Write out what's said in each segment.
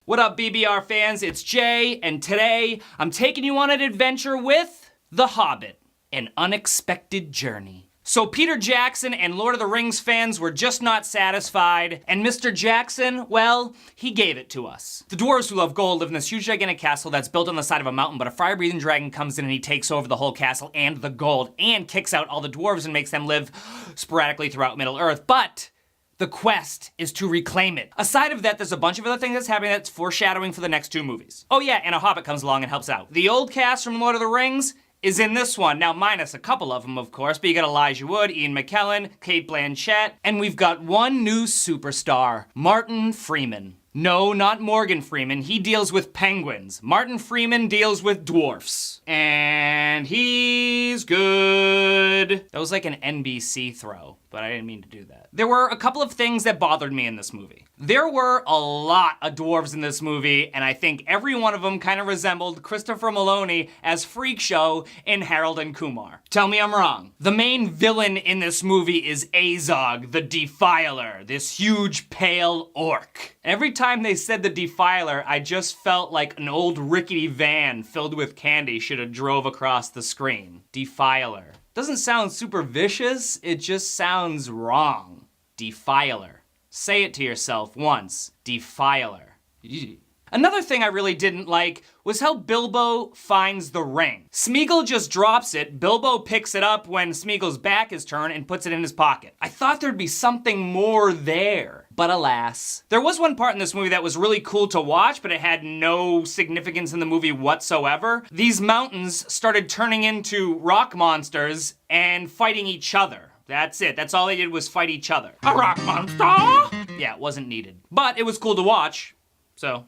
What up, BBR fans? It's Jay, and today I'm taking you on an adventure with The Hobbit, an unexpected journey. So Peter Jackson and Lord of the Rings fans were just not satisfied, and Mr. Jackson, well, he gave it to us. The dwarves who love gold live in this huge gigantic castle that's built on the side of a mountain, but a fire-breathing dragon comes in and he takes over the whole castle and the gold, and kicks out all the dwarves and makes them live sporadically throughout Middle-earth. But the quest is to reclaim it. Aside of that, there's a bunch of other things that's happening that's foreshadowing for the next two movies. Oh yeah, and a Hobbit comes along and helps out. The old cast from Lord of the Rings is in this one. Now, minus a couple of them, of course, but you got Elijah Wood, Ian McKellen, Cate Blanchett, and we've got one new superstar, Martin Freeman. No, not Morgan Freeman. He deals with penguins. Martin Freeman deals with dwarfs. And he's good. That was like an NBC throw, but I didn't mean to do that. There were a couple of things that bothered me in this movie. There were a lot of dwarves in this movie, and I think every one of them kind of resembled Christopher Maloney as Freak Show in Harold and Kumar. Tell me I'm wrong. The main villain in this movie is Azog, the Defiler, this huge pale orc. Every time they said the Defiler, I just felt like an old rickety van filled with candy should have drove across the screen. Defiler. Doesn't sound super vicious, it just sounds wrong. Defiler. Say it to yourself once. Defiler. Another thing I really didn't like was how Bilbo finds the ring. Smeagol just drops it, Bilbo picks it up when Smeagol's back is turned and puts it in his pocket. I thought there'd be something more there, but alas. There was one part in this movie that was really cool to watch, but it had no significance in the movie whatsoever. These mountains started turning into rock monsters and fighting each other. That's it. That's all they did was fight each other. A rock monster? Yeah, it wasn't needed. But it was cool to watch. So,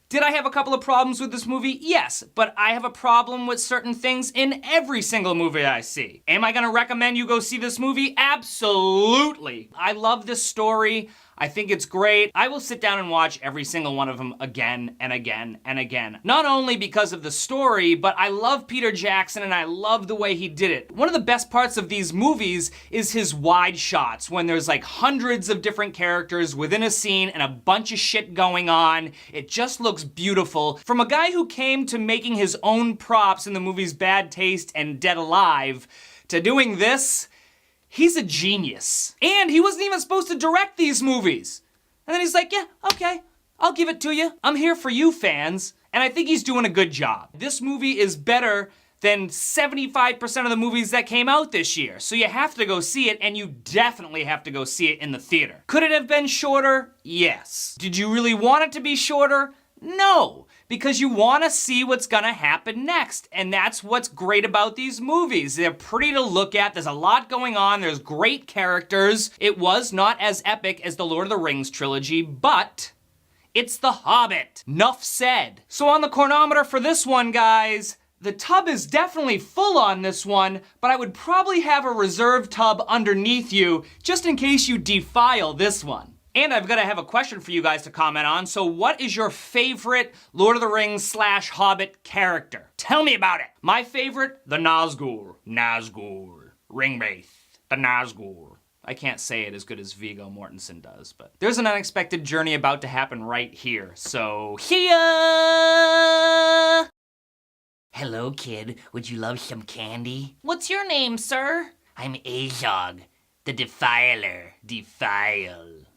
Did I have a couple of problems with this movie? Yes, but I have a problem with certain things in every single movie I see. Am I gonna recommend you go see this movie? Absolutely. I love this story. I think it's great. I will sit down and watch every single one of them again and again and again. Not only because of the story, but I love Peter Jackson and I love the way he did it. One of the best parts of these movies is his wide shots when there's like hundreds of different characters within a scene and a bunch of shit going on. It just looks beautiful. From a guy who came to making his own props in the movies Bad Taste and Dead Alive to doing this, he's a genius. And he wasn't even supposed to direct these movies. And then he's like, yeah, okay, I'll give it to you. I'm here for you fans. And I think he's doing a good job. This movie is better than 75% of the movies that came out this year. So you have to go see it, and you definitely have to go see it in the theater. Could it have been shorter? Yes. Did you really want it to be shorter? No, because you want to see what's gonna happen next, and that's what's great about these movies. They're pretty to look at, there's a lot going on, there's great characters. It was not as epic as the Lord of the Rings trilogy, but it's The Hobbit. Nuff said. So on the chronometer for this one, guys, the tub is definitely full on this one, but I would probably have a reserve tub underneath you just in case you defile this one. And I've got to have a question for you guys to comment on. So what is your favorite Lord of the Rings / Hobbit character? Tell me about it. My favorite, the Nazgul. Nazgul. Ringwraith. The Nazgul. I can't say it as good as Viggo Mortensen does, but there's an unexpected journey about to happen right here. So, here! Hello, kid. Would you love some candy? What's your name, sir? I'm Azog, the Defiler. Defile.